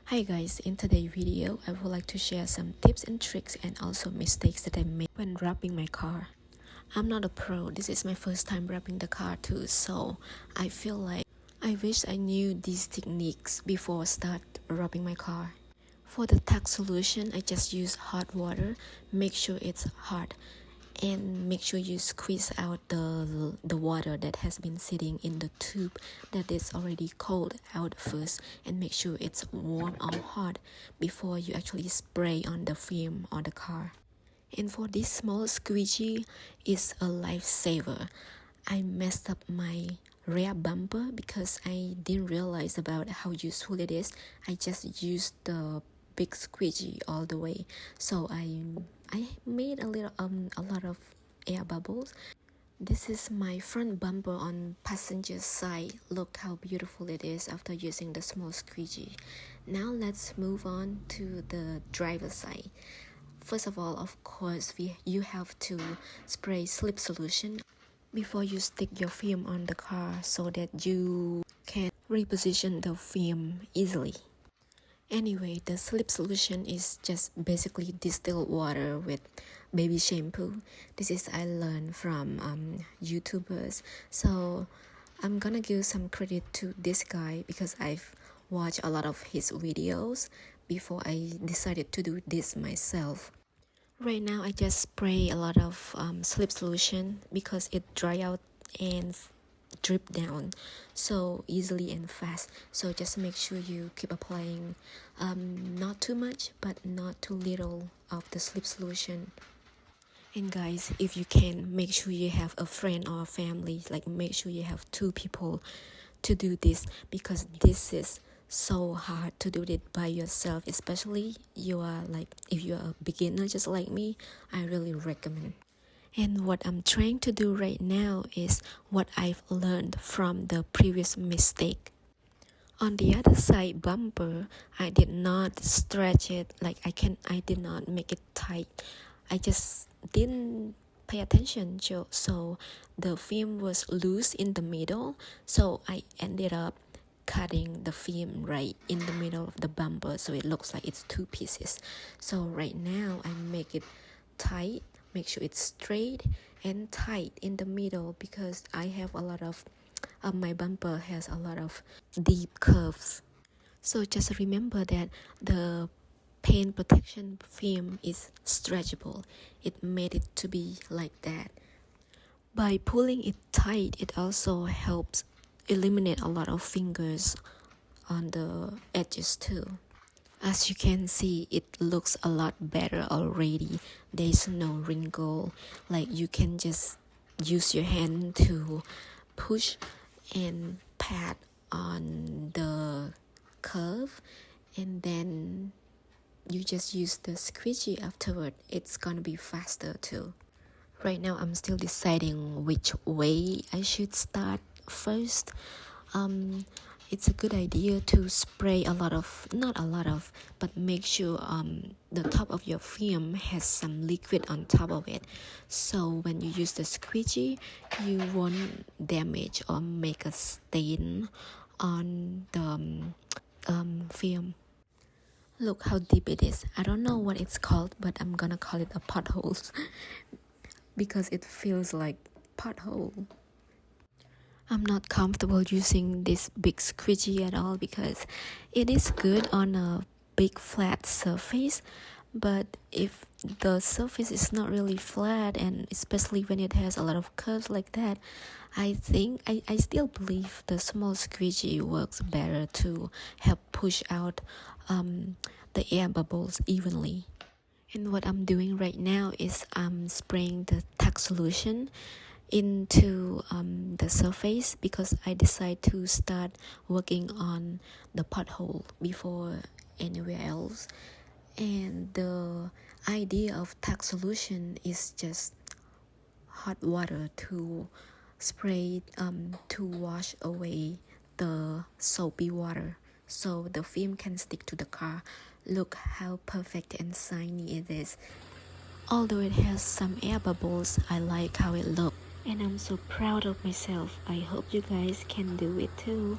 Hi guys, in today's video, I would like to share some tips and tricks and also mistakes that I made when wrapping my car. I'm not a pro, this is my first time wrapping the car too, so I feel like I wish I knew these techniques before I start wrapping my car. For the tack solution, I just use hot water, make sure it's hot, and make sure you squeeze out the water that has been sitting in the tube that is already cold out first, and make sure it's warm or hot before you actually spray on the film or the car. And for this small squeegee is a lifesaver. I messed up my rear bumper because I didn't realize about how useful it is. I just used the big squeegee all the way, so I made a lot of air bubbles. This is my front bumper on passenger side. Look how beautiful it is after using the small squeegee. Now let's move on to the driver's side. First of all, of course, you have to spray slip solution before you stick your film on the car so that you can reposition the film easily. Anyway, the slip solution is just basically distilled water with baby shampoo. This is I learned from YouTubers. So I'm gonna give some credit to this guy because I've watched a lot of his videos before I decided to do this myself. Right now I just spray a lot of slip solution because it dry out and drip down so easily and fast. So just make sure you keep applying not too much but not too little of the slip solution. And guys, if you can, make sure you have a friend or a family, like make sure you have 2 people to do this, because this is so hard to do it by yourself, especially you are like if you are a beginner just like me. I really recommend. And what I'm trying to do right now is what I've learned from the previous mistake. On the other side bumper, I did not stretch it, like I did not make it tight. I just didn't pay attention, so the film was loose in the middle, so I ended up cutting the film right in the middle of the bumper, so it looks like it's 2 pieces. So right now I make it tight, make sure it's straight and tight in the middle, because I have a lot of my bumper has a lot of deep curves. So just remember that the paint protection film is stretchable. It made it to be like that. By pulling it tight, it also helps eliminate a lot of fingers on the edges too. As you can see, it looks a lot better already. There's no wrinkle, like you can just use your hand to push and pat on the curve, and then you just use the squeegee afterward. It's gonna be faster too. Right now I'm still deciding which way I should start first. It's a good idea to spray not a lot of, but make sure the top of your film has some liquid on top of it. So when you use the squeegee, you won't damage or make a stain on the film. Look how deep it is. I don't know what it's called, but I'm gonna call it a pothole because it feels like pothole. I'm not comfortable using this big squeegee at all because it is good on a big flat surface, but if the surface is not really flat, and especially when it has a lot of curves like that, I think I still believe the small squeegee works better to help push out the air bubbles evenly. And what I'm doing right now is I'm spraying the tack solution into the surface because I decide to start working on the pothole before anywhere else. And the idea of tack solution is just hot water to spray to wash away the soapy water so the film can stick to the car. Look how perfect and shiny it is. Although it has some air bubbles, I like how it looks. And I'm so proud of myself. I hope you guys can do it too.